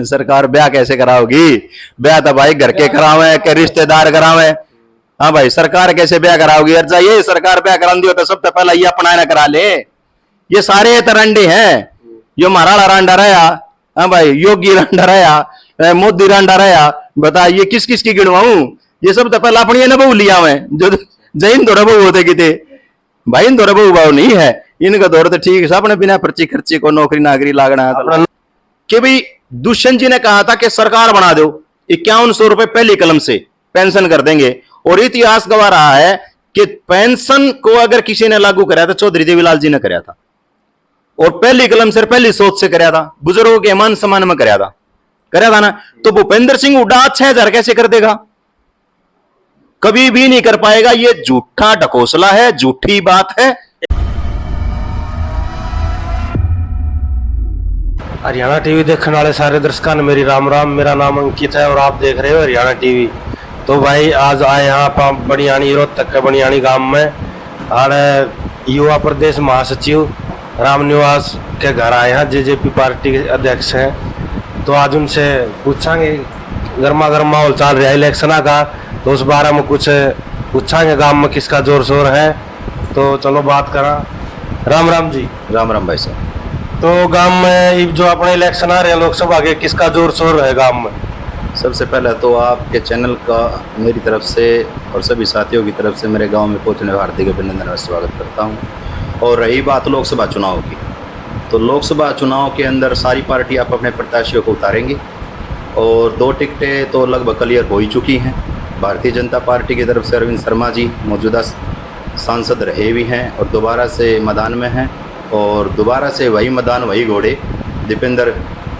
सरकार ब्याह कैसे कराओगी? ब्याह तो भाई घर के करावे के रिश्तेदार करावे। हाँ भाई, सरकार कैसे ब्याह कराओगी? अर्जा ये सरकार ब्याह करा दी हो तो सबसे पहला ये अपना ना करा ले। ये सारे तरंडे हैं। यो महाराणा रांडा रहा, हाँ भाई, योगी रांडा रहा, मोदी रांडा रहा, बता ये किस किस की गिनवाऊं? ये सब तो पहला अपनी न बहू लिया मैं, जो जैन दौरा बहू होते कि भाई इन दौरा बहू भाव नहीं है इनका दौर तो ठीक है, अपने बिना पर्ची खर्ची को नौकरी नागरी लागना है। कि भाई दुष्यंत जी ने कहा था कि सरकार बना दो, 5100 रुपए पहली कलम से पेंशन कर देंगे, और इतिहास गवाह रहा है कि पेंशन को अगर किसी ने लागू कराया तो चौधरी देवीलाल जी ने कराया था, और पहली कलम से पहली सोच से कराया था, बुजुर्गों के मान सम्मान में कराया था ना। तो भूपेंद्र सिंह हुड्डा 6000 कैसे कर देगा? कभी भी नहीं कर पाएगा। ये झूठा ढकोसला है, झूठी बात है। हरियाणा टीवी देखने वाले सारे दर्शकों ने मेरी राम राम। मेरा नाम अंकित है और आप देख रहे हो हरियाणा टीवी। तो भाई आज आए यहाँ पर बनियानी रोहतक के बनियानी गांव में, और युवा प्रदेश महासचिव रामनिवास के घर आए हैं, जेजेपी पार्टी के अध्यक्ष हैं। तो आज उनसे पूछांगे, गर्मा गर्म माहौल चल रहा है इलेक्शन का, तो उस बारे में कुछ पूछांगे, गांव में किसका जोर शोर है। तो चलो बात करा। राम राम जी। राम राम भाई साहब। तो गांव में जो अपने इलेक्शन आ रहे हैं लोकसभा के, किसका जोर शोर है गांव में? सबसे पहले तो आपके चैनल का मेरी तरफ से और सभी साथियों की तरफ से मेरे गांव में पहुंचने हार्दिक अभिनंदन और स्वागत करता हूं। और रही बात लोकसभा चुनाव की, तो लोकसभा चुनाव के अंदर सारी पार्टी आप अपने प्रत्याशियों को उतारेंगी, और 2 टिकटें तो लगभग क्लियर हो ही चुकी हैं। भारतीय जनता पार्टी की तरफ से अरविंद शर्मा जी मौजूदा सांसद रहे भी हैं और दोबारा से मैदान में हैं, और दोबारा से वही मैदान वही घोड़े, दीपेंद्र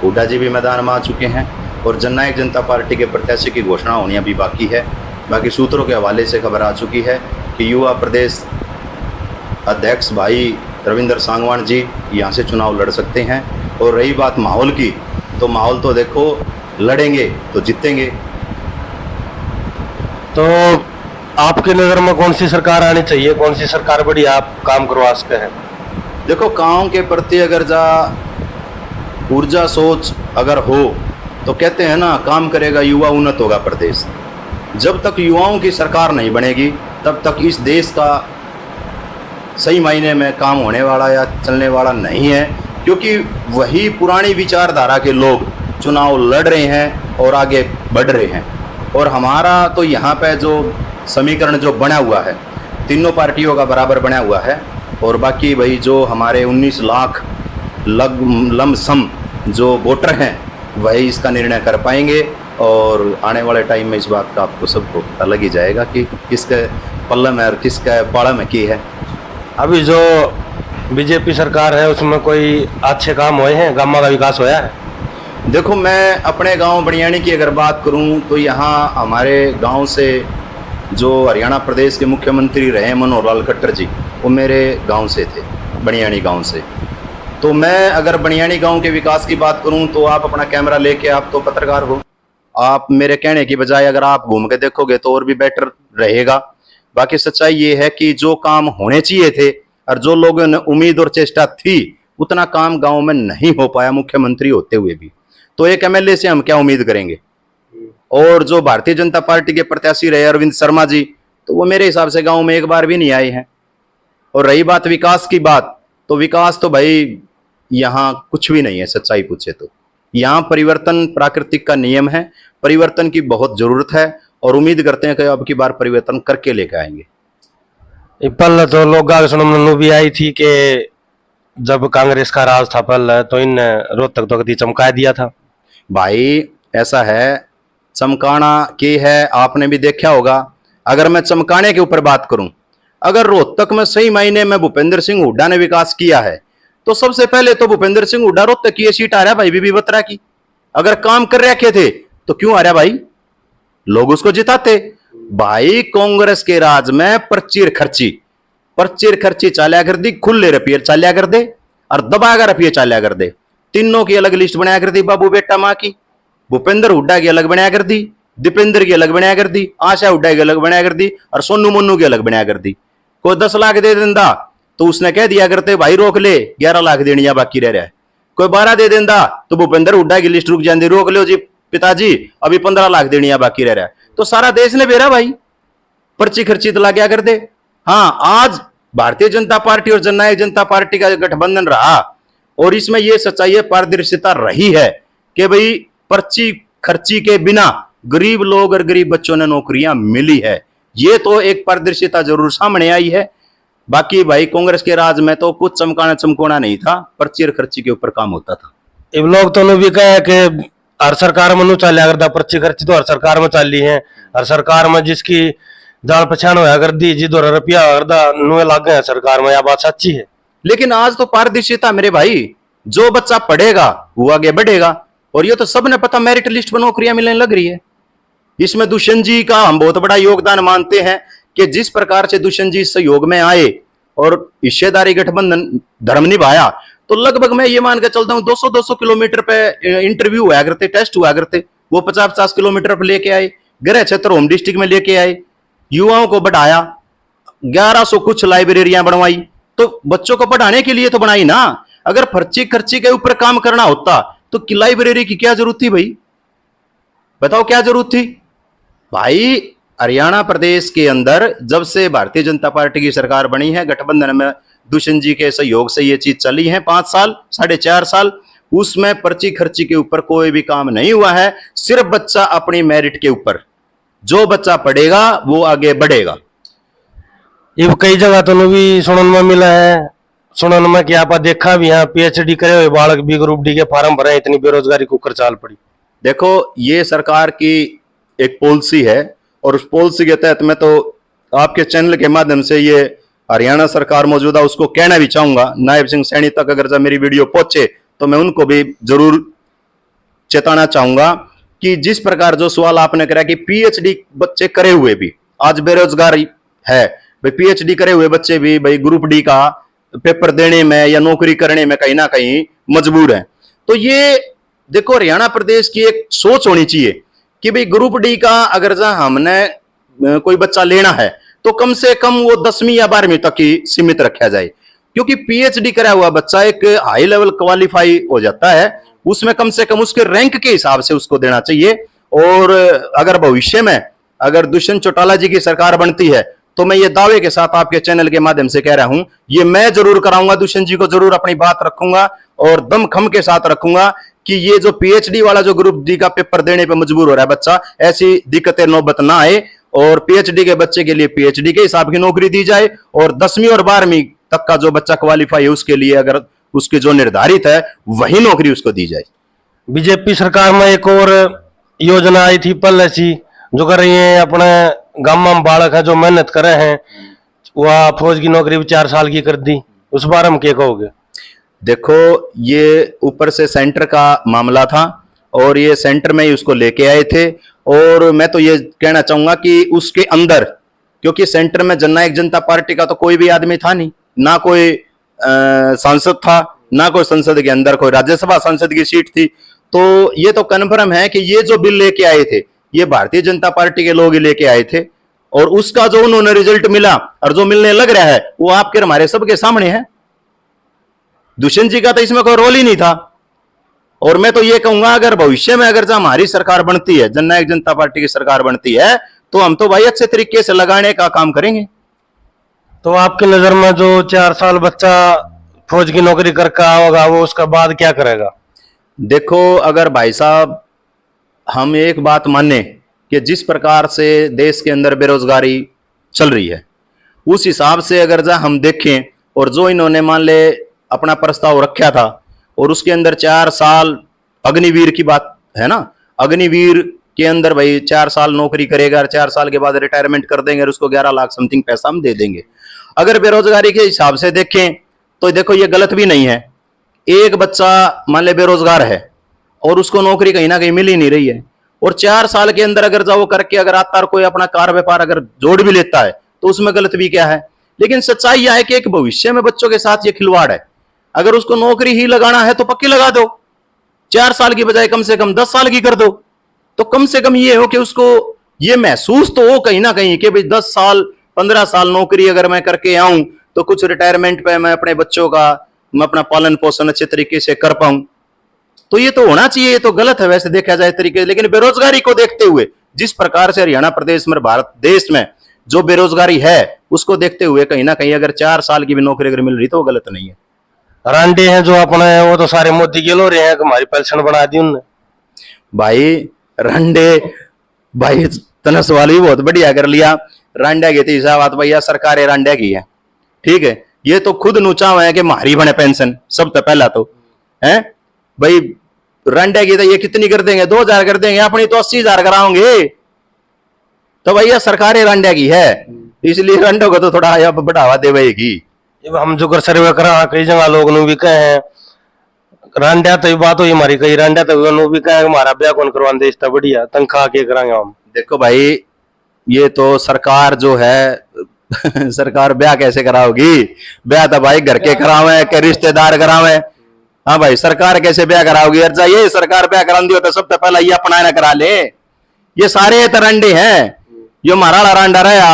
हुड्डा जी भी मैदान में आ चुके हैं, और जननायक जनता पार्टी के प्रत्याशी की घोषणा होनी अभी बाकी है। बाकी सूत्रों के हवाले से खबर आ चुकी है कि युवा प्रदेश अध्यक्ष भाई रविंद्र सांगवान जी यहाँ से चुनाव लड़ सकते हैं। और रही बात माहौल की, तो माहौल तो देखो, लड़ेंगे तो जीतेंगे। तो आपकी नज़र में कौन सी सरकार आनी चाहिए, कौन सी सरकार बढ़िया आप काम करवा सकते हैं? देखो, गाँव के प्रति अगर ऊर्जा सोच अगर हो तो कहते हैं ना, काम करेगा युवा उन्नत होगा प्रदेश। जब तक युवाओं की सरकार नहीं बनेगी तब तक इस देश का सही मायने में काम होने वाला या चलने वाला नहीं है, क्योंकि वही पुरानी विचारधारा के लोग चुनाव लड़ रहे हैं और आगे बढ़ रहे हैं। और हमारा तो यहाँ पे जो समीकरण जो बना हुआ है, तीनों पार्टियों का बराबर बना हुआ है, और बाकी भाई जो हमारे 19 लाख लमसम जो वोटर हैं वही इसका निर्णय कर पाएंगे। और आने वाले टाइम में इस बात का आपको सबको पता लग ही जाएगा कि किसके पल्ले में और किसके पाड़ा में की है। अभी जो बीजेपी सरकार है उसमें कोई अच्छे काम हुए हैं, गांव का विकास होया है? देखो, मैं अपने गांव बनियानी की अगर बात करूं तो यहाँ हमारे गांव से जो हरियाणा प्रदेश के मुख्यमंत्री रहे मनोहर लाल खट्टर जी, वो मेरे गांव से थे, बनियानी गांव से। तो मैं अगर बनियानी गांव के विकास की बात करूं तो आप अपना कैमरा लेके, आप तो पत्रकार हो, आप मेरे कहने की बजाय अगर आप घूम के देखोगे तो और भी बेटर रहेगा। बाकी सच्चाई ये है कि जो काम होने चाहिए थे और जो लोगों ने उम्मीद और चेष्टा थी, उतना काम गांव में नहीं हो पाया मुख्यमंत्री होते हुए भी। तो एक एमएलए से हम क्या उम्मीद करेंगे? और जो भारतीय जनता पार्टी के प्रत्याशी रहे अरविंद शर्मा जी, तो वो मेरे हिसाब से गांव में एक बार भी नहीं आए हैं। और रही बात विकास की बात, तो विकास तो भाई यहाँ कुछ भी नहीं है, सच्चाई पूछे तो। यहाँ परिवर्तन प्राकृतिक का नियम है, परिवर्तन की बहुत जरूरत है, और उम्मीद करते हैं कि अब की बार परिवर्तन करके लेकर आएंगे। पहले तो लोग सुनने भी आई थी कि जब कांग्रेस का राज था पहले, तो इन रोहतक तो कभी चमका दिया था। भाई ऐसा है, चमकाना की है, आपने भी देखा होगा। अगर मैं चमकाने के ऊपर बात करूं, अगर रोहतक में सही मायने में भूपेंद्र सिंह हुड्डा ने विकास किया है, तो सबसे पहले तो भूपेंद्र सिंह हुड्डा रोहतक की ये सीट आ रहा भाई बीबी बत्रा की। अगर काम कर रखे थे तो क्यों आ रहा भाई? लोग उसको जिताते। भाई कांग्रेस के राज में पर्ची खर्ची चाल्या कर दी, खुले रुपये चाल्या कर दे और दबाकर रुपये चाल्या कर दे। तीनों की अलग लिस्ट बनाया कर दी, बाबू बेटा माँ की। भूपेंद्र हुड्डा की अलग बनाया कर दी, दीपेंद्र की अलग बनाया कर दी, आशा हुड्डा की अलग बनाया कर दी, और सोनू मन्नू की अलग बनाया कर दी। कोई 10 लाख दे देंदा तो उसने कह दिया करते भाई रोक ले, 11 लाख देनी बाकी रह रहा है। कोई 12 दे देंदा तो भूपेंद्र हुड्डा की लिस्ट रुक जाती, रोक लो जी पिताजी अभी 15 लाख देनी है बाकी रह रहा है, तो सारा देश ने बेरा भाई, पर्ची खर्ची तो ला क्या कर दे। हाँ, आज भारतीय जनता पार्टी और जननायक जनता पार्टी का गठबंधन रहा और इसमें यह सच्चाई है, पारदर्शिता रही है कि भाई पर्ची खर्ची के बिना गरीब लोग और गरीब बच्चों ने नौकरियां मिली है। ये तो एक पारदर्शिता जरूर सामने आई है। बाकी भाई कांग्रेस के राज में तो कुछ चमकाना चमकोना नहीं था, पर्ची और खर्ची के ऊपर काम होता था। इब लोग तो भी कहे कि हर सरकार में चालिया करता, पर्ची खर्ची तो हर सरकार में चाली है, हर सरकार में जिसकी जान पहचान होया कर दी जी 2 रुपया करदा नुए लाग गए सरकार में, यह बात सच्ची है। लेकिन आज तो पारदर्शिता मेरे भाई, जो बच्चा पढ़ेगा वो आगे बढ़ेगा और ये तो सबने पता, मेरिट लिस्ट में नौकरियां मिलने लग रही है। इसमें दुष्यंत जी का हम बहुत बड़ा योगदान मानते हैं कि जिस प्रकार से दुष्यंत जी सहयोग में आए और हिस्सेदारी गठबंधन धर्म निभाया, तो लगभग मैं ये मान के चलता हूं 200-200 किलोमीटर पे इंटरव्यू हुआ करते, टेस्ट हुआ करते, वो 50-50 किलोमीटर पे लेके आए, गृह क्षेत्र होम डिस्ट्रिक्ट में लेके आए, युवाओं को बढ़ाया, 1100 कुछ लाइब्रेरियां बनवाई, तो बच्चों को पढ़ाने के लिए तो बनाई ना। अगर पर्ची खर्ची के ऊपर काम करना होता तो लाइब्रेरी की क्या जरूरत थी भाई, बताओ क्या जरूरत थी भाई। हरियाणा प्रदेश के अंदर जब से भारतीय जनता पार्टी की सरकार बनी है, गठबंधन में दुष्यंत जी के सहयोग से ये चीज चली है 5 साल 4.5 साल, उसमें पर्ची खर्ची के ऊपर कोई भी काम नहीं हुआ है। सिर्फ बच्चा अपनी मेरिट के ऊपर, जो बच्चा पढ़ेगा वो आगे बढ़ेगा। ये कई जगह तो भी सुनने में मिला है, सुनने में कि आप देखा भी है PhD करे हुए बालक भी ग्रुप डी के फार्म भरे, इतनी बेरोजगारी को ऊपर चाल पड़ी। देखो ये सरकार की एक पॉलिसी है और उस पॉलिसी के तहत मैं तो आपके चैनल के माध्यम से ये हरियाणा सरकार मौजूदा उसको कहना भी चाहूंगा, नायब सिंह सैनी तक अगर जब मेरी वीडियो पहुंचे तो मैं उनको भी जरूर चेताना चाहूंगा कि जिस प्रकार जो सवाल आपने करा कि PhD बच्चे करे हुए भी आज बेरोजगारी है, भाई PhD करे हुए बच्चे भी भाई ग्रुप डी का पेपर देने में या नौकरी करने में कहीं ना कहीं मजबूर हैं। तो ये देखो हरियाणा प्रदेश की एक सोच होनी चाहिए कि भाई ग्रुप डी का अगर हमने कोई बच्चा लेना है तो कम से कम वो 10वीं या 12वीं तक ही सीमित रखा जाए, क्योंकि PhD करा हुआ बच्चा एक हाई लेवल क्वालिफाई हो जाता है, उसमें कम से कम उसके रैंक के हिसाब से उसको देना चाहिए। और अगर भविष्य में अगर दुष्यंत चौटाला जी की सरकार बनती है तो मैं ये दावे के साथ आपके चैनल के माध्यम से कह रहा हूं, ये मैं जरूर कराऊंगा, दुष्यंत जी को जरूर अपनी बात रखूंगा और दमखम के साथ रखूंगा कि ये जो PhD वाला जो ग्रुप डी का पेपर देने पे मजबूर हो रहा है बच्चा, ऐसी दिक्कतें नौबत ना आए और PhD के बच्चे के लिए PhD के हिसाब की नौकरी दी जाए और 10वीं और 12वीं तक का जो बच्चा क्वालिफाई है उसके लिए अगर उसकी जो निर्धारित है वही नौकरी उसको दी जाए। बीजेपी सरकार में एक और योजना आई थी पहले सी, जो कर रही है अपने गांव में बालक है जो मेहनत करे हैं, वह फौज की नौकरी भी 4 साल की कर दी, उस बारे में क्या कहोगे? देखो ये ऊपर से सेंटर का मामला था और ये सेंटर में ही उसको लेके आए थे और मैं तो ये कहना चाहूंगा कि उसके अंदर, क्योंकि सेंटर में जननायक जनता पार्टी का तो कोई भी आदमी था नहीं, ना कोई सांसद था, ना कोई संसद के अंदर कोई राज्यसभा सांसद की सीट थी, तो ये तो कन्फर्म है कि ये जो बिल लेके आए थे ये भारतीय जनता पार्टी के लोग ही लेके आए थे और उसका जो उन्होंने रिजल्ट मिला और जो मिलने लग रहा है वो आपके हमारे सबके सामने है। दुष्यंत जी का तो इसमें कोई रोल ही नहीं था और मैं तो ये कहूंगा अगर भविष्य में अगर हमारी सरकार बनती है, जननायक जनता पार्टी की सरकार बनती है, तो हम तो भाई अच्छे तरीके से लगाने का काम करेंगे। तो आपकी नजर में जो 4 साल बच्चा फौज की नौकरी करके होगा वो उसका बाद क्या करेगा? देखो अगर भाई साहब हम एक बात माने कि जिस प्रकार से देश के अंदर बेरोजगारी चल रही है उस हिसाब से अगर हम देखें और जो इन्होंने मान ले अपना प्रस्ताव रखा था और उसके अंदर 4 साल अग्निवीर की बात है ना, अग्निवीर के अंदर भाई 4 साल नौकरी करेगा और 4 साल के बाद रिटायरमेंट कर देंगे और उसको 11 लाख समथिंग पैसा हम दे देंगे। अगर बेरोजगारी के हिसाब से देखें तो देखो ये गलत भी नहीं है। एक बच्चा मान ले बेरोजगार है और उसको नौकरी कहीं ना कहीं मिल ही नहीं रही है और 4 साल के अंदर अगर जाओ करके अगर आता कोई अपना कार व्यापार अगर जोड़ भी लेता है तो उसमें गलत भी क्या है। लेकिन सच्चाई यह है कि एक भविष्य में बच्चों के साथ ये खिलवाड़ है। अगर उसको नौकरी ही लगाना है तो पक्की लगा दो, 4 साल की बजाय कम से कम 10 साल की कर दो, तो कम से कम ये हो कि उसको ये महसूस तो हो कहीं ना कहीं कि भाई 10 साल 15 साल नौकरी अगर मैं करके आऊं तो कुछ रिटायरमेंट पे मैं अपने बच्चों का मैं अपना पालन पोषण अच्छे तरीके से कर पाऊं। तो ये तो होना चाहिए, ये तो गलत है वैसे देखा जाए तरीके से। लेकिन बेरोजगारी को देखते हुए, जिस प्रकार से हरियाणा प्रदेश में, भारत देश में जो बेरोजगारी है, उसको देखते हुए कहीं ना कहीं अगर 4 साल की भी नौकरी अगर मिल रही तो वो गलत नहीं है। रांडे हैं जो अपने, वो तो सारे मोदी के लो रहे हैं कि हमारी पेंशन बढ़ा दी उनने। भाई रंडे, भाई तने सवाल भी बहुत बढ़िया कर लिया। रांडा की थी बात भैया, सरकार रांडा की है, ठीक है। ये तो खुद नूचा हुआ है कि मारी बने पेंशन, सबसे पहला तो है भाई। रांडा की तो ये कितनी कर देंगे, 2000 कर देंगे, अपनी तो 80,000 कराओगे। तो भैया सरकार रांडा की है, इसलिए रांडो को तो थोड़ा अब बढ़ावा देगी। जब हम जो कर सर्वे करा, कई जगह लोग नु भी कहे हैं रांडा तो बात हुई हमारी, कई रांडा तो नु भी कहे हमारा ब्याह कौन करवा दे, इसका बढ़िया तनख्वाह के कराएंगे हम। देखो भाई, ये तो सरकार जो है सरकार ब्याह कैसे कराओगी? ब्याह तो भाई घर के करावे के रिश्तेदार करावे। हाँ भाई, सरकार कैसे ब्याह कराओगी? अर्जा ये सरकार ब्याह करा दी हो तो सबसे पहला ये अपना ना करा ले। ये सारे तरंडे हैं, यो महाराणा रांडा रहा,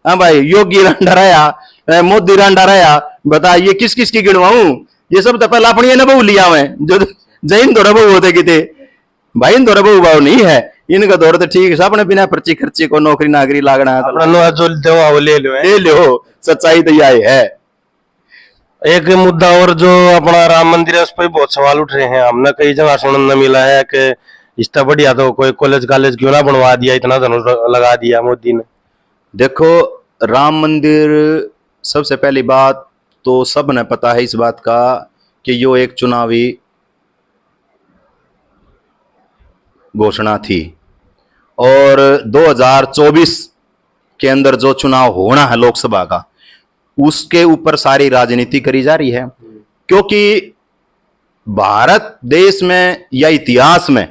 हाँ भाई योगी रांडा रहा, मोदी रांडा रहा, बता ये किस किस की गिनवाऊं? ये सब तो पहला अपनी न बहू लिया मैं, जो जैन दौरा बहू होते किते भाई, इन दौरा बहू बाहू नहीं है, इनका दौर तो ठीक है, अपने बिना पर्ची खर्ची को नौकरी नागरी लागना है अपना जो दो ले लो, ले लो, सच्चाई तो यही है। एक मुद्दा और जो अपना राम मंदिर है, उस पर बहुत सवाल उठ रहे हैं, हमने कई जगह सुनने मिला है कि इसका बढ़िया तो कोई कॉलेज क्यों ना बनवा दिया, इतना धनुष लगा दिया मोदी ने। देखो राम मंदिर, सबसे पहली बात तो सब ने पता है इस बात का कि यो एक चुनावी घोषणा थी, और 2024 के अंदर जो चुनाव होना है लोकसभा का, उसके ऊपर सारी राजनीति करी जा रही है। क्योंकि भारत देश में या इतिहास में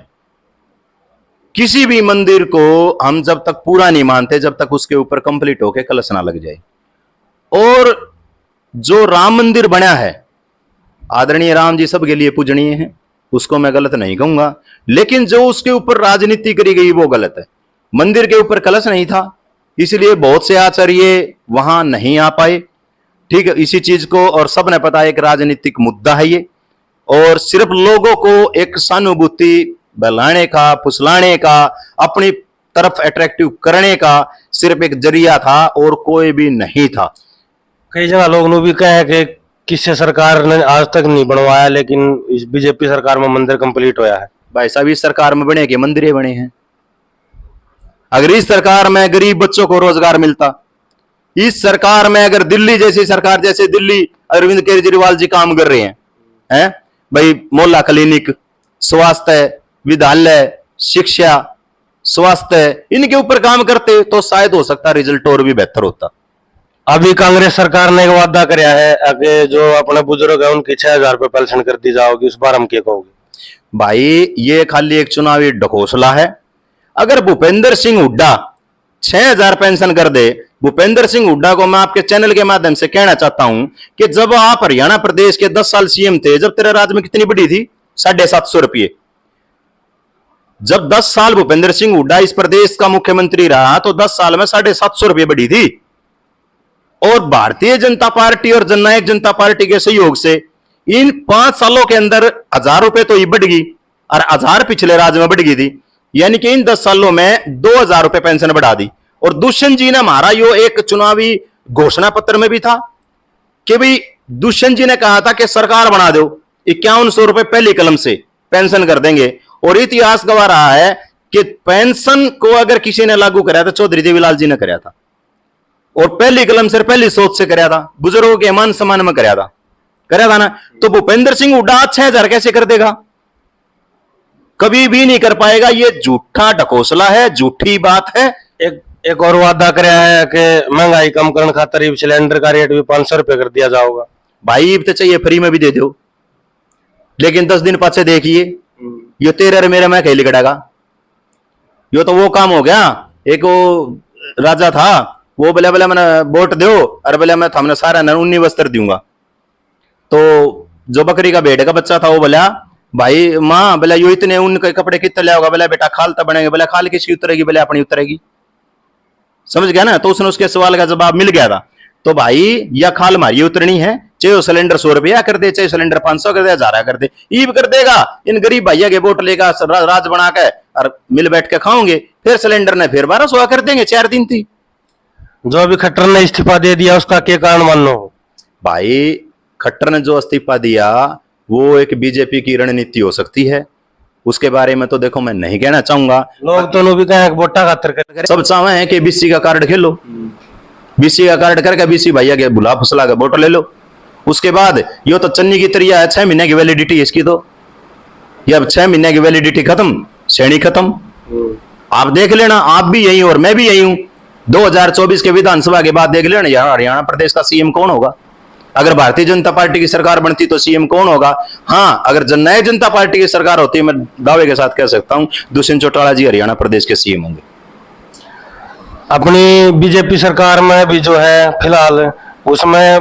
किसी भी मंदिर को हम जब तक पूरा नहीं मानते, जब तक उसके ऊपर कंप्लीट होके कलश ना लग जाए। और जो राम मंदिर बना है, आदरणीय राम जी सबके लिए पूजनीय है, उसको मैं गलत नहीं कहूंगा, लेकिन जो उसके ऊपर राजनीति करी गई वो गलत है। मंदिर के ऊपर कलश नहीं था, इसलिए बहुत से आचार्य वहां नहीं आ पाए, ठीक है, इसी चीज को। और सबने पता है एक राजनीतिक मुद्दा है ये, और सिर्फ लोगों को एक सहानुभूति बहलाने का, फुसलाने का, अपनी तरफ अट्रैक्टिव करने का सिर्फ एक जरिया था, और कोई भी नहीं था। कई जगह लोग नु भी कहे कि किसी सरकार ने आज तक नहीं बनवाया, लेकिन इस बीजेपी सरकार में मंदिर कंप्लीट होया है। भाई साहब, इस सरकार में बने के मंदिर बने हैं। अगर इस सरकार में गरीब बच्चों को रोजगार मिलता, इस सरकार में अगर दिल्ली जैसी सरकार, जैसे दिल्ली अरविंद केजरीवाल जी काम कर रहे हैं भाई, मोहल्ला क्लिनिक, स्वास्थ्य, विद्यालय, शिक्षा, स्वास्थ्य, इनके ऊपर काम करते तो शायद हो सकता रिजल्ट और भी बेहतर होता। अभी कांग्रेस सरकार ने एक वादा कराया है कि जो अपने बुजुर्ग है उनकी 6,000 रुपये पेंशन कर दी जाओगी, उस बार हम क्या कहोगे? भाई ये खाली एक चुनावी ढकोसला है। अगर भूपेंद्र सिंह हुड्डा 6,000 पेंशन कर दे, भूपेंद्र सिंह हुड्डा को मैं आपके चैनल के माध्यम से कहना चाहता हूं कि जब आप हरियाणा प्रदेश के 10 साल सीएम थे, जब तेरे राज्य में कितनी बढ़ी थी? 750 रुपये। जब 10 साल भूपेंद्र सिंह हुड्डा इस प्रदेश का मुख्यमंत्री रहा तो 10 साल में 750 रुपये बढ़ी थी। और भारतीय जनता पार्टी और जननायक जनता पार्टी के सहयोग से इन 5 सालों के अंदर 1,000 रुपए तो ये बढ़ गई, और 1,000 पिछले राज्य में बढ़ गई थी, यानी कि इन 10 सालों में 2,000 रुपए पेंशन बढ़ा दी। और दुष्यंत जी ने हमारा यो एक चुनावी घोषणा पत्र में भी था कि भाई दुष्यंत जी ने कहा था कि सरकार बना दो, 5100 रुपए पहली कलम से पेंशन कर देंगे। और इतिहास गवाह रहा है कि पेंशन को अगर किसी ने लागू कराया तो चौधरी देवीलाल जी ने कराया था, और पहली कलम से, पहली सोच से कराया था, बुजुर्गों के मान सम्मान में कराया था ना। तो भूपेंद्र सिंह हुड्डा 6,000 कैसे कर देगा? कभी भी नहीं कर पाएगा। ये झूठा ढकोसला है, झूठी बात है। एक और वादा कराया है कि महंगाई कम करने खातिर सिलेंडर का रेट भी 500 रुपये कर दिया जाएगा। भाई तो चाहिए फ्री में भी दे दो, लेकिन 10 दिन पाछे देखिए यो तेरे और मेरे में कहीं लिखड़ेगा। यो तो वो काम हो गया, एक वो राजा था, वो बोले मैंने वोट दो, और बोले मैं थामने सारा ऊनी वस्त्र दूंगा। तो जो बकरी का भेड़ का बच्चा था वो बोला, भाई माँ बोला यो इतने ऊन के कपड़े कितने ले आओगा? बोला बेटा खाल तो बनेंगे। बोला खाल किसकी उतरेगी? बोले अपनी उतरेगी। समझ गया ना? तो उसने उसके सवाल का जवाब मिल गया था। तो भाई या खाल मारी उतरनी है, चाहे वो सिलेंडर 100 रुपया कर दे, चाहे सिलेंडर 500 कर दे, 1000 कर दे, ईब कर देगा। इन गरीब भैया के वोट लेगा राज बना के और मिल बैठ के खाओगे, फिर सिलेंडर ने फिर 1200 कर देंगे 4 दिन थी। जो अभी खट्टर ने इस्तीफा दे दिया उसका क्या कारण मान लो? भाई खट्टर ने जो इस्तीफा दिया वो एक बीजेपी की रणनीति हो सकती है, उसके बारे में तो देखो मैं नहीं कहना चाहूंगा। लोग तो भी कहें वोटा खातर कर सब चाहे हैं कि बीसी का कार्ड खेलो, बीसी का कार्ड करके बीसी भैया के बुला फुसला के वोट ले लो। उसके बाद ये तो चन्नी की तरिया है, 6 महीने की वैलिडिटी इसकी, तो ये अब 6 महीने की वैलिडिटी खत्म, श्रेणी खत्म। आप देख लेना, आप भी यही और मैं भी यही हूं। 2024 के विधानसभा के बाद देख लेना यार हरियाणा प्रदेश का सीएम कौन होगा। अगर भारतीय जनता पार्टी की सरकार बनती तो सीएम कौन होगा? हाँ, अगर नई जनता पार्टी की सरकार होती, मैं दावे के साथ कह सकता हूं दुष्यंत चौटाला जी हरियाणा प्रदेश के सीएम होंगे। अपनी बीजेपी सरकार में भी जो है फिलहाल उसमें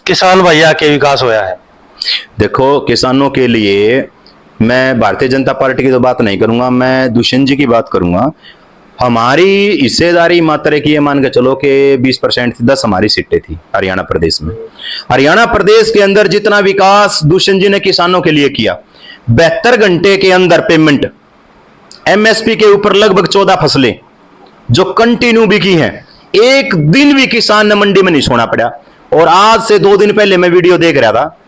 किसान भैया के विकास होया है। देखो किसानों के लिए मैं भारतीय जनता पार्टी की तो बात नहीं करूंगा, मैं दुष्यंत जी की बात करूंगा। हमारी हिस्सेदारी मात्रा की ये मान के चलो कि 20% थी, 10 हमारी सीटें थी हरियाणा प्रदेश में। हरियाणा प्रदेश के अंदर जितना विकास दुष्यंत जी ने किसानों के लिए किया, 72 घंटे के अंदर पेमेंट, एमएसपी के ऊपर लगभग 14 फसलें जो कंटिन्यू बिकी हैं, एक दिन भी किसान ने मंडी में नहीं सोना पड़ा। और आज से 2 दिन पहले मैं वीडियो देख रहा था,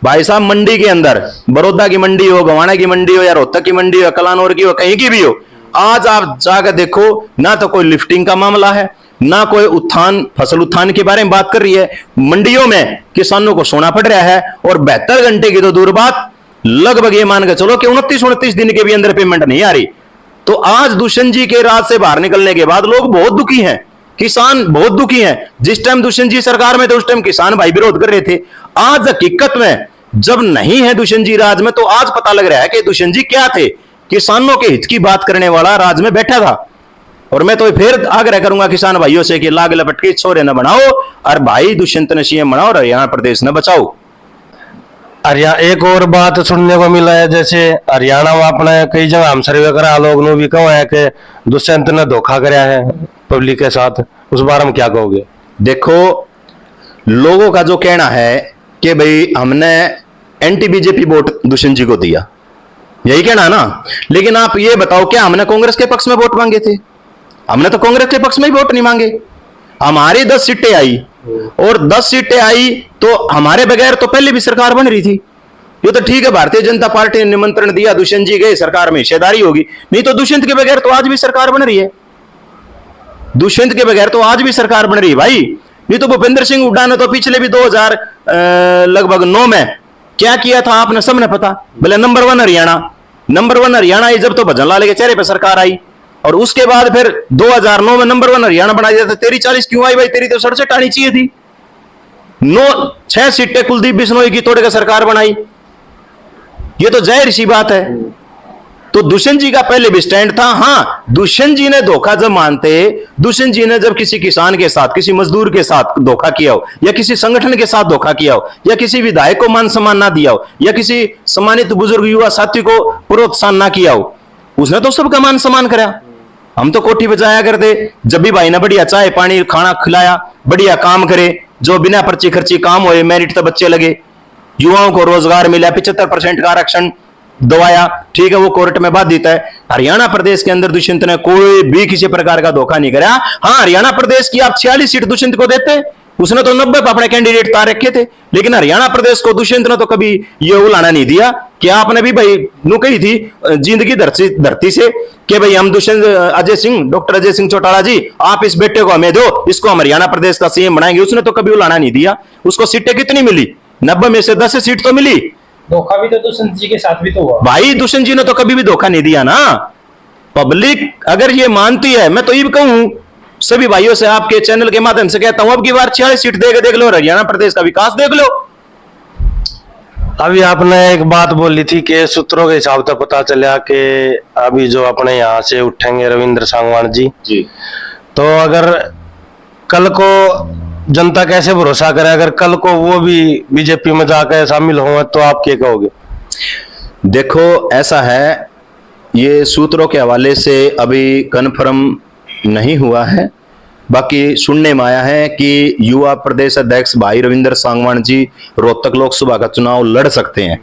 भाई साहब मंडी के अंदर, बड़ौदा की मंडी हो, गवाना की मंडी हो, या रोहतक की मंडी हो, कलानौर की हो, कहीं की भी हो, आज आप जाकर देखो ना तो कोई लिफ्टिंग का मामला है, ना कोई उत्थान, फसल उत्थान के बारे में बात कर रही है। मंडियों में किसानों को सोना पड़ रहा है, और 72 घंटे की तो दूर बात, लगभग ये मान के चलो कि 29-29 दिन के भी अंदर पेमेंट नहीं आ रही। तो आज दुष्यंत जी के राज से बाहर निकलने के बाद लोग बहुत दुखी हैं, किसान बहुत दुखी हैं। जिस टाइम दुष्यंत जी सरकार में थे उस टाइम किसान भाई विरोध कर रहे थे। आज हकीकत में जब नहीं है दुष्यंत जी राज में, तो आज पता लग रहा है कि दुष्यंत जी क्या थे, किसानों के हित की बात करने वाला राज में बैठा था। और मैं तो फिर आग्रह करूंगा किसान भाइयों से कि लाग लपट के छोरे न बनाओ, और भाई दुष्यंत ने सीएम बनाओ और हरियाणा प्रदेश न बचाओ। एक और बात सुनने को मिला है, जैसे हरियाणा में अपने कई जगह हम सर्वे करा, लोग ने भी कहा है कि दुष्यंत ने धोखा कराया है पब्लिक के साथ, उस बारे में क्या कहोगे? देखो लोगों का जो कहना है कि भाई हमने एंटी बीजेपी वोट दुष्यंत जी को दिया, यही कहना है ना। लेकिन आप ये बताओ क्या हमने कांग्रेस के पक्ष में वोट मांगे थे? हमने तो कांग्रेस के पक्ष में ही वोट नहीं मांगे। हमारी 10 सीटें आई, और 10 सीटें आई तो हमारे बगैर तो पहले भी सरकार बन रही थी। ये तो ठीक है भारतीय जनता पार्टी ने निमंत्रण दिया, दुष्यंत जी गए, सरकार में हिस्सेदारी होगी, नहीं तो दुष्यंत के बगैर तो आज भी सरकार बन रही है। दुष्यंत के बगैर तो आज भी सरकार बन रही है भाई। नहीं तो भूपेंद्र सिंह हुड्डा ने तो पिछले भी 2000 लगभग 9 में क्या किया था आपने सबने पता। बोले नंबर 1 हरियाणा, नंबर 1 हरियाणा आई जब तो भजन लाल के चेहरे पर सरकार आई, और उसके बाद फिर 2009 में नंबर 1 हरियाणा बना दिया था। तेरी 40 क्यों आई भाई? तेरी तो 67 आनी चाहिए थी। 6 सीटें कुलदीप बिश्नोई की तोड़ के सरकार बनाई, ये तो जाहिर सी बात है। तो दुष्यंत जी का पहले भी स्टैंड था। हाँ, दुष्यंत जी ने धोखा जब मानते, दुष्यंत जी ने जब किसी किसान के साथ, किसी मजदूर के साथ धोखा किया हो, या किसी संगठन के साथ धोखा किया हो, या किसी विधायक को मान सम्मान ना दिया हो, या किसी सम्मानित बुजुर्ग युवा साथी को प्रोत्साहन ना किया हो, उसने तो सबका मान सम्मान करा। हम तो कोठी बजाया करते, जब भी भाई ने बढ़िया चाय पानी खाना खिलाया, बढ़िया काम करे, जो बिना पर्ची खर्ची काम होए, मेरिट तो बच्चे लगे, युवाओं को रोजगार मिला, 75% का आरक्षण दवाया, ठीक है, वो कोर्ट में बाधित है। हरियाणा प्रदेश के अंदर दुष्यंत ने कोई भी किसी प्रकार का धोखा नहीं करा। हाँ, हरियाणा प्रदेश की आप 46 सीट दुष्यंत को देते, उसने तो 90 अपने कैंडिडेट तार रखे थे, लेकिन हरियाणा प्रदेश को दुष्यंत ने तो कभी ये उलाना नहीं दिया कि आपने भी भाई नु कही थी जिंदगी धरती से कि भाई हम दुष्यंत अजय सिंह, डॉक्टर अजय सिंह चौटाला जी, आप इस बेटे को हमें दो, इसको हम हरियाणा प्रदेश का सीएम बनाएंगे। उसने तो कभी उलाना नहीं दिया। उसको सीटें कितनी मिली? 90 में से 10 सीट तो मिली। धोखा भी तो दुष्यंत जी के साथ भी तो हुआ भाई। दुष्यंत जी ने तो कभी भी धोखा नहीं दिया ना। पब्लिक अगर ये मानती है, मैं तो ये भी कहूं सभी भाइयों से, आपके चैनल के माध्यम से कहता हूं, अब की बार 46 सीट देख लो, हरियाणा प्रदेश का विकास देख लो। अभी आपने एक बात बोली थी कि सूत्रों के हिसाब से पता चला कि अभी जो अपने यहाँ से उठेंगे रविंद्र सांगवान जी, तो अगर कल को जनता कैसे भरोसा करे, अगर कल को वो भी बीजेपी में जाकर शामिल हो, तो आप क्या कहोगे? देखो ऐसा है, ये सूत्रों के हवाले से अभी कन्फर्म नहीं हुआ है, बाकी सुनने में आया है कि युवा प्रदेश अध्यक्ष भाई रविंद्र सांगवान जी रोहतक लोकसभा का चुनाव लड़ सकते हैं,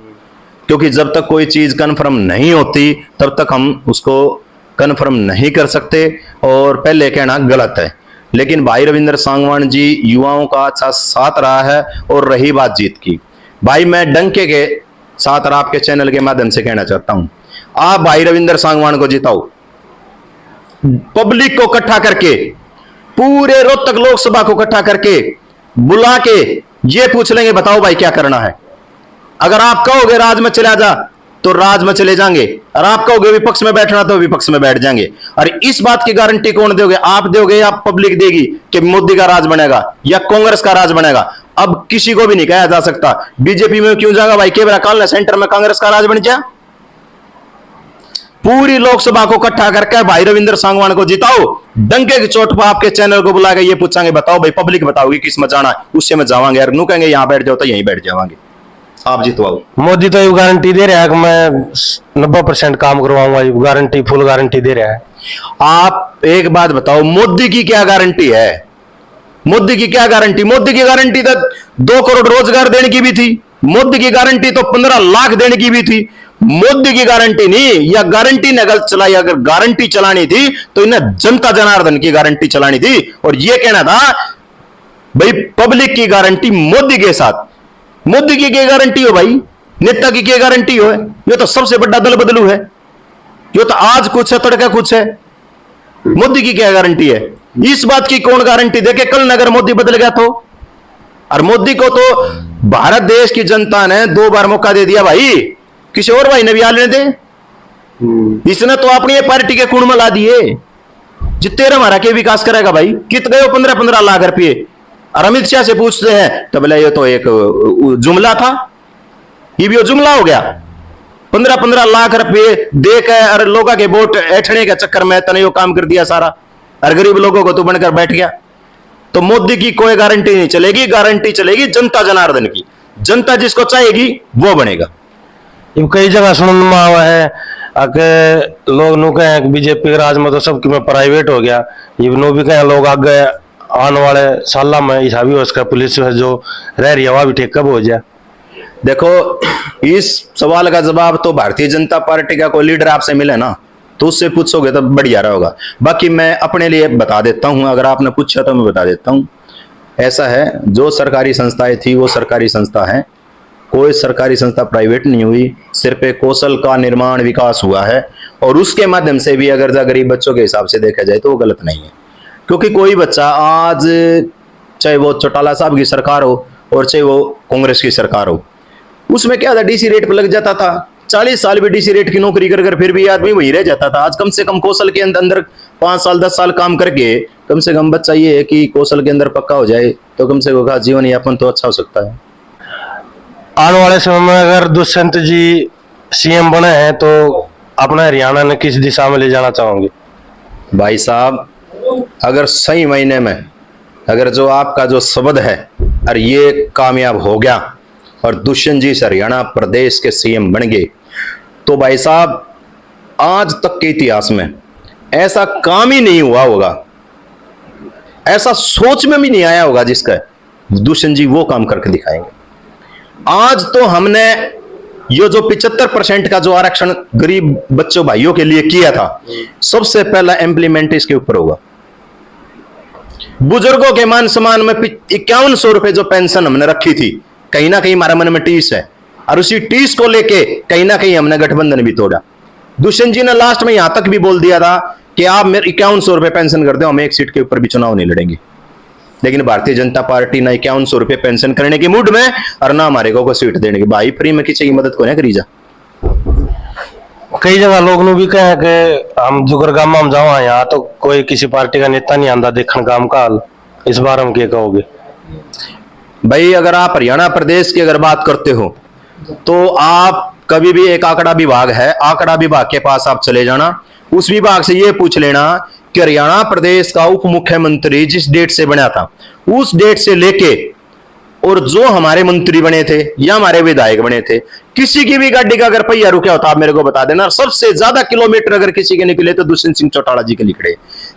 क्योंकि जब तक कोई चीज कन्फर्म नहीं होती तब तक हम उसको कन्फर्म नहीं कर सकते और पहले कहना गलत है। लेकिन भाई रविंद्र सांगवान जी युवाओं का अच्छा साथ रहा है। और रही बात जीत की, भाई मैं डंके के साथ और आपके चैनल के माध्यम से कहना चाहता हूं, आप भाई रविंद्र सांगवान को जिताओ, पब्लिक को इकट्ठा करके, पूरे रोहतक लोकसभा को इकट्ठा करके बुला के ये पूछ लेंगे बताओ भाई क्या करना है। अगर आप कहोगे राज में चला जा तो राज में चले जाएंगे, और आप कहोगे विपक्ष में बैठना तो विपक्ष में बैठ जाएंगे। और इस बात की गारंटी कौन दोगे? आप दोगे या पब्लिक देगी कि मोदी का राज बनेगा या कांग्रेस का राज बनेगा? अब किसी को भी नहीं कहा जा सकता बीजेपी में क्यों जाएगा भाई, केवरा काल सेंटर में कांग्रेस का राज बन जाए। पूरी लोकसभा को इकट्ठा करके भाई रविंद्र सांगवान को जिताओ, डंके की चोट पर आपके चैनल को बुला के ये पूछांगे बताओ भाई, पब्लिक बताओगी किस में जाना है, उससे में जावांगे। यार नू कहेंगे यहां बैठ जाओ तो यहीं बैठ जावांगे। आप जितवाओ। मोदी तो ये गारंटी दे रहा है कि मैं 90% काम करवाऊंगा, ये गारंटी, फुल गारंटी दे रहा है। आप एक बात बताओ, मोदी की क्या गारंटी है? मोदी की क्या गारंटी? मोदी की गारंटी तो 2 करोड़ रोजगार देने की भी थी, मोदी की गारंटी तो 15 लाख देने की भी थी। मोदी की गारंटी नहीं, या गारंटी ने गलत चलाई। अगर गारंटी चलानी थी तो इन्हें जनता जनार्दन की गारंटी चलानी थी और यह कहना था भाई पब्लिक की गारंटी मोदी के साथ। मोदी की क्या गारंटी हो भाई, नेता की क्या गारंटी हो? ये तो सबसे बड़ा दल बदलू है, ये तो आज कुछ है तड़का कुछ है। मोदी की क्या गारंटी है? इस बात की कौन गारंटी दे के कल अगर मोदी बदल गया तो? और मोदी को तो भारत देश की जनता ने 2 बार मौका दे दिया भाई, किसी और भाई ने भी आने दे। इसने तो अपनी पार्टी के कुण में ला दिए। जितने हमारा के विकास करेगा भाई, कित गए 15-15 लाख रुपये। और अमित शाह से पूछते हैं तो बोले ये तो एक जुमला था, ये भी जुमला हो गया। 15-15 लाख रुपये देकर और लोगों के वोट ऐठने के चक्कर में तने यो काम कर दिया सारा, और गरीब लोगों को तो बनकर बैठ गया। तो मोदी की कोई गारंटी नहीं चलेगी, गारंटी चलेगी जनता जनार्दन की। जनता जिसको चाहेगी वो बनेगा। कई जगह सुनने में आवा है कि लोग नु कहें बीजेपी के राज में तो सब में प्राइवेट हो गया, ये नो भी कहें लोग आगे आने वाले साल में हिसाबी हो उसका पुलिस जो रह रही है वह भी ठीक कब हो जाए। देखो इस सवाल का जवाब तो भारतीय जनता पार्टी का कोई लीडर आपसे मिले ना तो उससे पूछोगे तो बढ़िया रहेगा। बाकी मैं अपने लिए बता देता हूं, अगर आपने पूछा तो मैं बता देता हूं। ऐसा है, जो सरकारी संस्थाएं थी वो सरकारी संस्था है, कोई सरकारी संस्था प्राइवेट नहीं हुई, सिर्फ एक कौशल का निर्माण विकास हुआ है। और उसके माध्यम से भी अगर गरीब बच्चों के हिसाब से देखा जाए तो वो गलत नहीं है। क्योंकि कोई बच्चा आज चाहे वो चौटाला साहब की सरकार हो और चाहे वो कांग्रेस की सरकार हो, उसमें क्या था, डीसी रेट पर लग जाता था। 40 साल भी डीसी रेट की नौकरी कर फिर भी आदमी वही रह जाता था। आज कम से कम कौशल के अंदर 5 साल 10 साल काम करके कम से कम बच्चा ये है कि कौशल के अंदर पक्का हो जाए तो कम से कम जीवन यापन तो अच्छा हो सकता है। आने वाले समय में अगर दुष्यंत जी सीएम बने हैं तो अपना हरियाणा ने किस दिशा में ले जाना चाहोगे? भाई साहब, अगर सही महीने में अगर जो आपका जो शब्द है और ये कामयाब हो गया और दुष्यंत जी हरियाणा प्रदेश के सीएम बन गए तो भाई साहब आज तक के इतिहास में ऐसा काम ही नहीं हुआ होगा, ऐसा सोच में भी नहीं आया होगा जिसका दुष्यंत जी वो काम करके दिखाएंगे। आज तो हमने ये जो 75% का जो आरक्षण गरीब बच्चों भाइयों के लिए किया था, सबसे पहला इंप्लीमेंट इसके ऊपर होगा। बुजुर्गों के मान सम्मान में 5100 रुपए जो पेंशन हमने रखी थी, कहीं ना कहीं हमारे मन में टीस है और उसी टीस को लेके कहीं ना कहीं हमने गठबंधन भी तोड़ा। दुष्यंत जी ने लास्ट में यहां तक भी बोल दिया था कि आप मेरे 5100 रुपए पेंशन कर दो, हम एक सीट के ऊपर भी चुनाव नहीं लड़ेंगे। लेकिन भारतीय जनता पार्टी ना 5100 रुपए पेंशन करने की मूड में और ना हमारे को सीट देने की। भाई फ्री में किसी की मदद को नहीं करी जा। कई जगह लोग भी कहे कि हम जुगर गांव में जाओ, यहाँ तो कोई किसी पार्टी का नेता नहीं आंदा देखने गांव का हाल, इस बार हम क्या कहोगे? भाई अगर आप हरियाणा प्रदेश की अगर बात करते हो तो आप कभी भी एक आंकड़ा विभाग है, आंकड़ा विभाग के पास आप चले जाना, उस विभाग से ये पूछ लेना कि हरियाणा प्रदेश का उप मुख्यमंत्री जिस डेट से बना था उस डेट से लेके और जो हमारे मंत्री बने थे या हमारे विधायक बने थे, किसी की भी गाड़ी का अगर पहिया रुका होता आप मेरे को बता देना। सबसे ज्यादा किलोमीटर अगर किसी के निकले तो दुष्यंत सिंह चौटाला जी के निकले,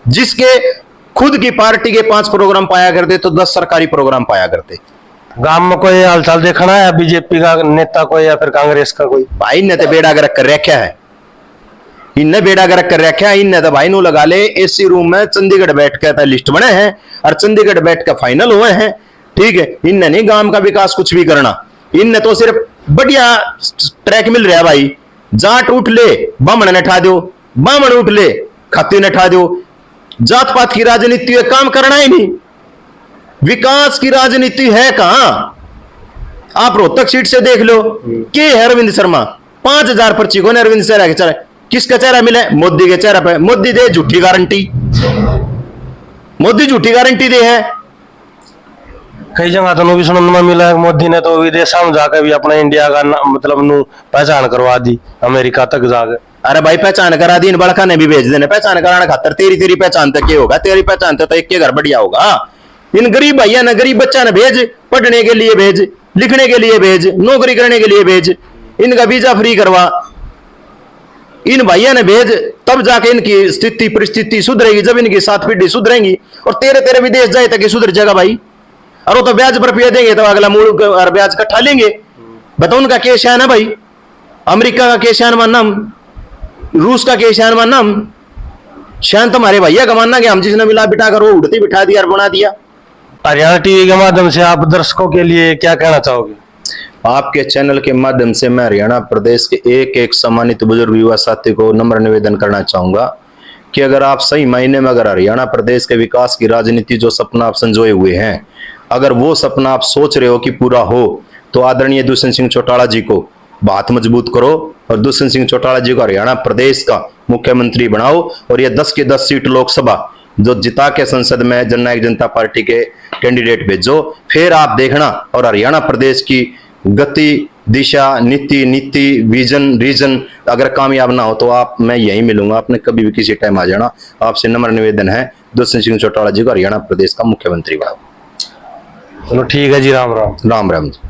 जिसके खुद की पार्टी के 5 प्रोग्राम पाया करते तो 10 सरकारी प्रोग्राम पाया करते। गांव में कोई हालचाल देखना है बीजेपी का नेता कोई या फिर कांग्रेस का कोई? भाई ने तो बेड़ा गर्क कर रखा है, इनने बेड़ा गर्क कर रखा है। इनने तो भाई नु लगा ले एसी रूम में चंडीगढ़ बैठ के लिस्ट बने हैं और चंडीगढ़ बैठ के फाइनल हुए हैं। ठीक है, इनने नहीं गांव का विकास कुछ भी करना, इनने तो सिर्फ बढ़िया ट्रैक मिल रहा है भाई। जाट उठ ले बामण ने ठा दो, बामण उठ ले खत्ती ने ठा दो। जात पात की राजनीति है, काम करना ही नहीं। विकास की राजनीति है कहां? आप रोहतक सीट से देख लो के है अरविंद शर्मा, 5000 पर्ची को अरविंद शर्मा के चेहरा, किसका चेहरा मिले? मोदी के चेहरा पे। मोदी दे झूठी गारंटी, मोदी झूठी गारंटी दे है। कई जगह तो भी सुनने में मिला है मोदी ने तो विदेशों में जाकर भी अपना इंडिया का मतलब नु पहचान करवा दी, अमेरिका तक जाकर। अरे भाई पहचान करा दी, इन बड़का ने भी भेज देने पहचान कराने खातर। तेरी पहचान तक होगा, तेरी पहचान तो एक के घर बढ़िया होगा। इन गरीब भैया ने, गरीब बच्चा ने भेज, पढ़ने के लिए भेज, लिखने के लिए भेज, नौकरी करने के लिए भेज, इनका वीजा फ्री करवा। इन भैया ने भेज, तब जाके इनकी स्थिति परिस्थिति सुधरेगी, जब इनकी 7 पीढ़ी सुधरेंगी। और तेरे विदेश जाए तक सुधर जाएगा भाई। और वो तो ब्याज पर रुपया देंगे तो अगला मूल और ब्याज इकट्ठा लेंगे। बताओ उनका केस है ना भाई, अमेरिका का केस है नाम, रूस का केस है नाम। शायद तुम्हारे भैया का मानना कि हम जिसने मिला बिठा कर वो उड़ती बिठा दिया और बना दिया। हरियाणा टीवी के माध्यम से आप दर्शकों के लिए क्या कहना चाहोगे? आपके चैनल के माध्यम से मैं हरियाणा प्रदेश के एक एक सम्मानित बुजुर्ग युवा साथी को नम्र निवेदन करना चाहूंगा कि अगर आप सही मायने में अगर हरियाणा प्रदेश के विकास की राजनीति जो सपना आप संजोए हुए हैं, अगर वो सपना आप सोच रहे हो कि पूरा हो, तो आदरणीय दुष्यंत सिंह चौटाला जी को बात मजबूत करो और दुष्यंत सिंह चौटाला जी को हरियाणा प्रदेश का मुख्यमंत्री बनाओ। और ये 10 की 10 सीट लोकसभा जो जिता के संसद में जननायक जनता पार्टी के कैंडिडेट भेजो, फिर आप देखना। और हरियाणा प्रदेश की गति, दिशा, नीति, विजन, रीजन अगर कामयाब ना हो तो आप, मैं यहीं मिलूंगा। आपने कभी भी किसी टाइम आ जाना। आपसे नम्र निवेदन है, दुष्यंत सिंह चौटाला जी को हरियाणा प्रदेश का मुख्यमंत्री बनाओ। चलो ठीक है जी, राम राम। राम राम जी।